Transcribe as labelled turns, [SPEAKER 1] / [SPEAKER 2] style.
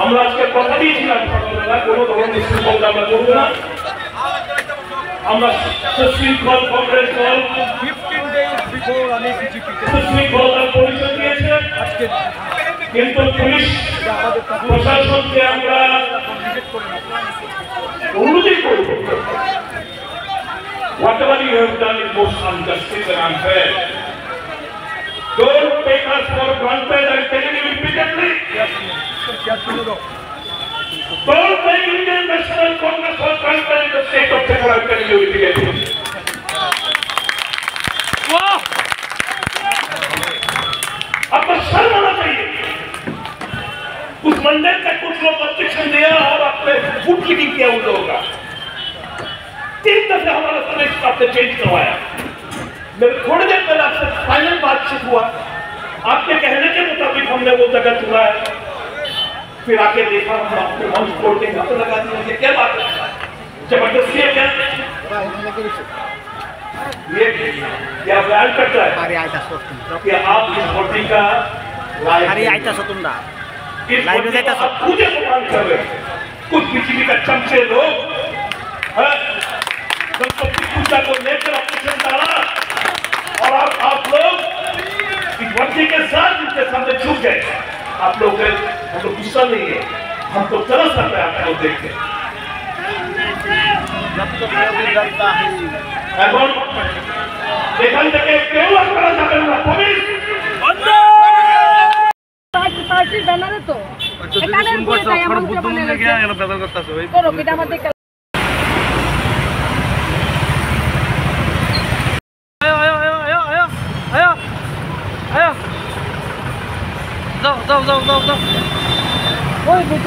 [SPEAKER 1] আমরা আজকে কথা দিয়েছিলাম সকালবেলা কোনো ধরনের শৃঙ্খলা আমরা করবো না। আমরা সুশৃঙ্খল কংগ্রেস দল
[SPEAKER 2] 15 days before আমি
[SPEAKER 1] সুশৃঙ্খলতার পরিচয় দিয়েছে, কিন্তু পুলিশ প্রশাসনকে আমরা অনুরোধ করব, whatever you have done is most injustice and unfair. Don't take us for granted. I'm telling you repeatedly. Don't take Indian National Congress for granted in the state of Kerala. I'm telling you repeatedly. आपको शर्म आना चाहिए। उस मंडल तक कुछ लोग objection दिया और आपने फुट लीकिंग किया उन लोगों का। 3 दफे हमारा प्रदेश आपने चेंज करवाया। मेरे थोड़ी देर पहले आपसे फाइनल बातचीत हुआ, आपके कहने के मुताबिक हमने वो जगह चुना है। फिर आके देखा हम आपके हाउस कोर्ट के हाथ लगा दिए। क्या बात है? जबरदस्ती है क्या? ये क्या बयान करता है कि आप इस वोटिंग का पूजे प्रमाण कर रहे हैं। कुछ बीजेपी का चमचे लोग गणपति पूजा को लेकर ऑपरेशन डाला और आप लोग इस वर्दी के साथ इनके सामने झुक गए। आप लोग हमको गुस्सा नहीं है, हमको तरस आता है आप लोग देख के। এখন এখান থেকে কেউ আপনারা যাবেন না, পুলিশ
[SPEAKER 3] পার্টির ব্যানারে তো এখানে পুরো তাই আমরা বুদ্ধ মনে গিয়া এখানে ব্যাপার করতেছে ওই করো এটা আমাদের আয় যাও ওই বুদ্ধ